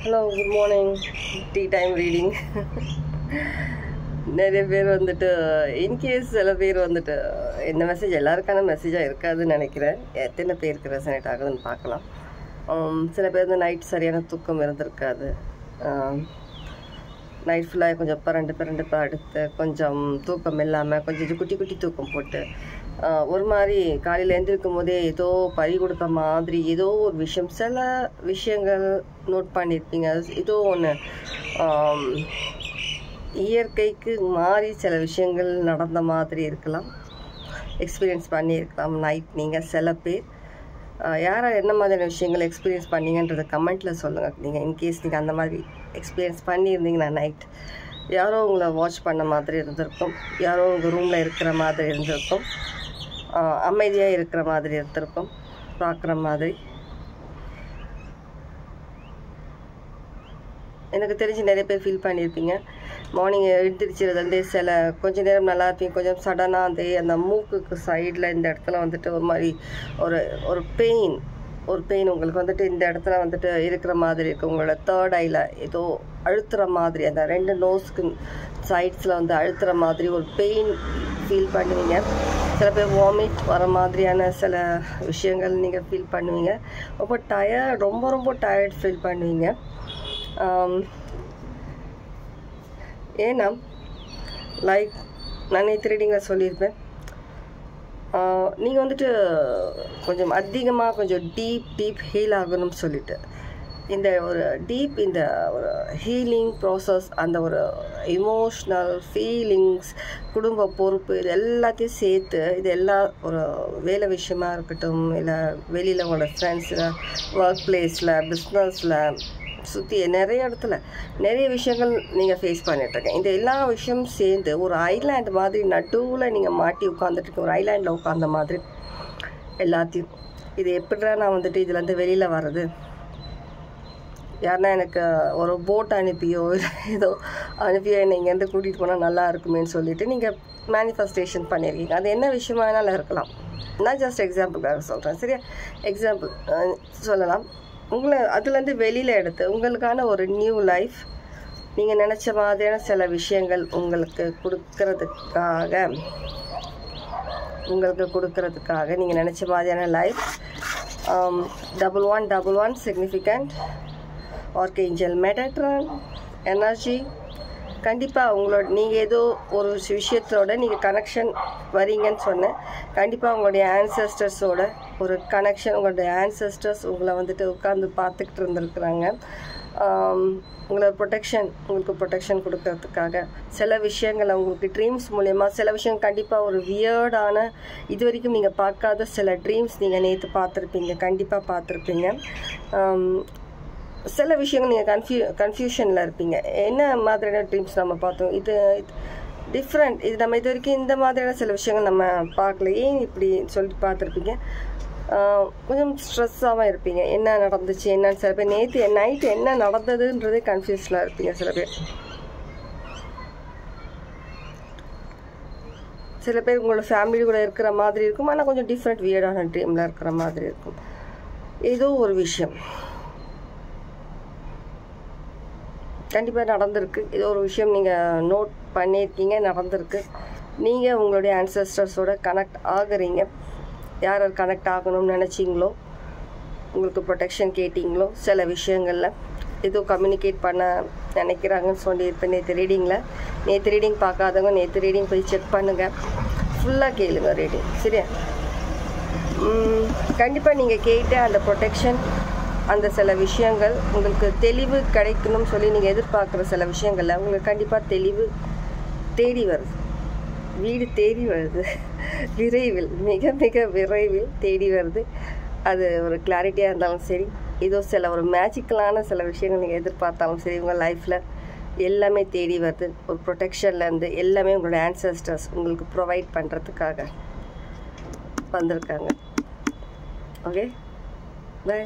Hello, good morning. Tea time reading. நிறைய பேர் வந்துட்டு இன்கேஸ் சில பேர் வந்துட்டு இந்த மெசேஜ் எல்லாருக்கான மெசேஜாக இருக்காதுன்னு நினைக்கிறேன். எத்தனை பேருக்கு ரெசனேட் ஆகுதுன்னு பார்க்கலாம். சில பேர் வந்து நைட் சரியான தூக்கம் இருந்திருக்காது. நைட் ஃபுல்லாக கொஞ்சம் பரண்டு அடுத்து கொஞ்சம் தூக்கம் இல்லாமல் கொஞ்சம் குட்டி குட்டி தூக்கம் போட்டு ஒரு மாதிரி காலையில் எழுந்திருக்கும் போதே ஏதோ பறி கொடுத்த மாதிரி ஏதோ ஒரு விஷயம், சில விஷயங்கள் நோட் பண்ணியிருப்பீங்க. ஏதோ ஒன்று இயற்கைக்கு மாறி சில விஷயங்கள் நடந்த மாதிரி இருக்கலாம், எக்ஸ்பீரியன்ஸ் பண்ணியிருக்கலாம் நைட். நீங்கள் சில பேர் யாராக என்ன மாதிரியான விஷயங்கள் எக்ஸ்பீரியன்ஸ் பண்ணீங்கன்றதை கமெண்ட்டில் சொல்லுங்கள். நீங்கள் இன்கேஸ் நீங்கள் அந்த மாதிரி எக்ஸ்பீரியன்ஸ் பண்ணியிருந்தீங்கன்னா நைட் யாரோ உங்களை வாட்ச் பண்ண மாதிரி இருந்திருக்கும், யாரோ உங்கள் ரூமில் இருக்கிற மாதிரி இருந்திருக்கும், அமைதியாக இருக்கிற மாதிரி இருந்திருக்கும், பார்க்குற மாதிரி. எனக்கு தெரிஞ்சு நிறைய பேர் ஃபீல் பண்ணியிருப்பீங்க. மார்னிங் எழுந்திரிச்சிருந்தே சில கொஞ்சம் நேரம் நல்லா இருப்பீங்க, கொஞ்சம் சடனாக அந்த மூக்குக்கு சைடில் இந்த இடத்துல வந்துட்டு ஒரு மாதிரி ஒரு பெயின் உங்களுக்கு வந்துட்டு இந்த இடத்துல வந்துட்டு இருக்கிற மாதிரி இருக்குது. உங்களோட தேர்ட் ஐயில் ஏதோ அழுத்துற மாதிரி, அந்த ரெண்டு நோஸ்க்கு சைட்ஸில் வந்து அழுத்துற மாதிரி ஒரு பெயின் ஃபீல் பண்ணுவீங்க. சில பேர் வாமிட் வர மாதிரியான சில விஷயங்கள் நீங்கள் ஃபீல் பண்ணுவீங்க. ரொம்ப டயர்ட் ஃபீல் பண்ணுவீங்க. ஏன்னா லைக் நான் நேற்று ரீடிங்கில் சொல்லியிருப்பேன், நீங்கள் வந்துட்டு கொஞ்சம் அதிகமாக கொஞ்சம் டீப் ஹீல் ஆகணும்னு சொல்லிட்டு இந்த ஒரு ஹீலிங் ப்ராசஸ், அந்த ஒரு இமோஷ்னல் ஃபீலிங்ஸ், குடும்ப பொறுப்பு, இது எல்லாத்தையும் சேர்த்து இது எல்லா ஒரு வேலை விஷயமா இருக்கட்டும், இல்லை வெளியில் உங்களோட ஃப்ரெண்ட்ஸில், ஒர்க் பிளேஸில், பிஸ்னஸில், சுற்றி நிறைய இடத்துல நிறைய விஷயங்கள் நீங்கள் ஃபேஸ் பண்ணிட்டுருக்கேன். இந்த எல்லா விஷயமும் சேர்ந்து ஒரு ஐலாண்ட் மாதிரி நடுவில் நீங்கள் மாட்டி உட்காந்துட்டு ஒரு ஐலாண்டில் உட்காந்த மாதிரி எல்லாத்தையும் இது எப்படிதான் நான் வந்துட்டு இதுலேருந்து வெளியில் வர்றது, யாருன்னா எனக்கு ஒரு போட் அனுப்பியோ ஏதோ அனுப்பியோ என்னை இங்கேருந்து கூட்டிகிட்டு போனால் நல்லா இருக்குமேன்னு சொல்லிட்டு நீங்கள் மேனிஃபெஸ்டேஷன் பண்ணியிருக்கீங்க. அது என்ன விஷயமா வேணாலும் இருக்கலாம். நான் ஜஸ்ட் எக்ஸாம்பிளுக்காக சொல்கிறேன், சரியா? எக்ஸாம்பிள் சொல்லலாம். உங்களை அதுலேருந்து வெளியில் எடுத்து உங்களுக்கான ஒரு நியூ லைஃப், நீங்கள் நினச்ச மாதிரியான சில விஷயங்கள் உங்களுக்கு கொடுக்கறதுக்காக நீங்கள் நினச்ச மாதிரியான life. 1111 significant archangel Metatron energy. கண்டிப்பாக உங்களோட நீங்கள் ஏதோ ஒரு விஷயத்தோட நீங்கள் கனெக்ஷன் வரீங்கன்னு சொன்னேன். கண்டிப்பாக உங்களுடைய ஆன்சஸ்டர்ஸோட ஒரு கனெக்ஷன், உங்களுடைய ஆன்சஸ்டர்ஸ் உங்களை வந்துட்டு உட்காந்து பார்த்துக்கிட்டு இருந்திருக்குறாங்க. உங்களுக்கு ப்ரொடெக்ஷன் கொடுக்கறதுக்காக சில விஷயங்களை உங்களுக்கு ட்ரீம்ஸ் மூலயமா சில விஷயம் கண்டிப்பாக ஒரு வியர்டான, இது வரைக்கும் நீங்கள் பார்க்காத சில ட்ரீம்ஸ் நீங்கள் நேற்று பார்த்துருப்பீங்க, கண்டிப்பாக பார்த்துருப்பீங்க. சில விஷயங்கள் நீங்கள் கன்ஃபியூஷனில் இருப்பீங்க. என்ன மாதிரியான ட்ரீம்ஸ் நம்ம பார்த்தோம், இது டிஃப்ரெண்ட், இது நம்ம இது வரைக்கும் இந்த மாதிரியான சில விஷயங்கள் நம்ம பார்க்கல, ஏன் இப்படி சொல்லிட்டு பார்த்துருப்பீங்க. கொஞ்சம் ஸ்ட்ரெஸ்ஸாகவும் இருப்பீங்க, என்ன நடந்துச்சு என்னன்னு. சில பேர் நேற்று நைட்டு என்ன நடந்ததுன்றதே கன்ஃபியூஷனாக இருப்பீங்க. சில பேர் உங்களோட ஃபேமிலி கூட இருக்கிற மாதிரி இருக்கும், ஆனால் கொஞ்சம் டிஃப்ரெண்ட் வியர்டான ட்ரீமில் இருக்கிற மாதிரி இருக்கும். ஏதோ ஒரு விஷயம் கண்டிப்பாக நடந்திருக்கு. ஏதோ ஒரு விஷயம் நீங்கள் நோட் பண்ணியிருக்கீங்க, நடந்திருக்கு. நீங்கள் உங்களுடைய ஆன்சஸ்டர்ஸோட கனெக்ட் ஆகுறீங்க. யார் கனெக்ட் ஆகணும்னு நினச்சிங்களோ, உங்களுக்கு ப்ரொடெக்ஷன் கேட்டிங்களோ, சில விஷயங்களில் ஏதோ கம்யூனிகேட் பண்ண நினைக்கிறாங்கன்னு சொல்லியிருப்பேன் நேற்று ரீடிங் பார்க்காதவங்க நேற்று ரீடிங் போய் செக் பண்ணுங்கள், ஃபுல்லாக கேளுங்க ரீடிங், சரியா? கண்டிப்பாக நீங்கள் கேட்ட அந்த ப்ரொடெக்ஷன், அந்த சில விஷயங்கள் உங்களுக்கு தெளிவு கிடைக்கணும்னு சொல்லி நீங்கள் எதிர்பார்க்குற சில விஷயங்களில் உங்களுக்கு கண்டிப்பாக தெளிவு தேடி வருது, வீடு தேடி வருது, விரைவில், மிக மிக விரைவில் தேடி வருது. அது ஒரு கிளாரிட்டியாக இருந்தாலும் சரி, ஏதோ சில ஒரு மேஜிக்கலான சில விஷயங்கள் நீங்கள் எதிர்பார்த்தாலும் சரி, உங்கள் லைஃப்பில் எல்லாமே தேடி வருது. ஒரு ப்ரொடெக்ஷன்லேருந்து எல்லாமே உங்களோட ஆன்சஸ்டர்ஸ் உங்களுக்கு ப்ரொவைட் பண்ணுறதுக்காக வந்திருக்காங்க. Okay, by.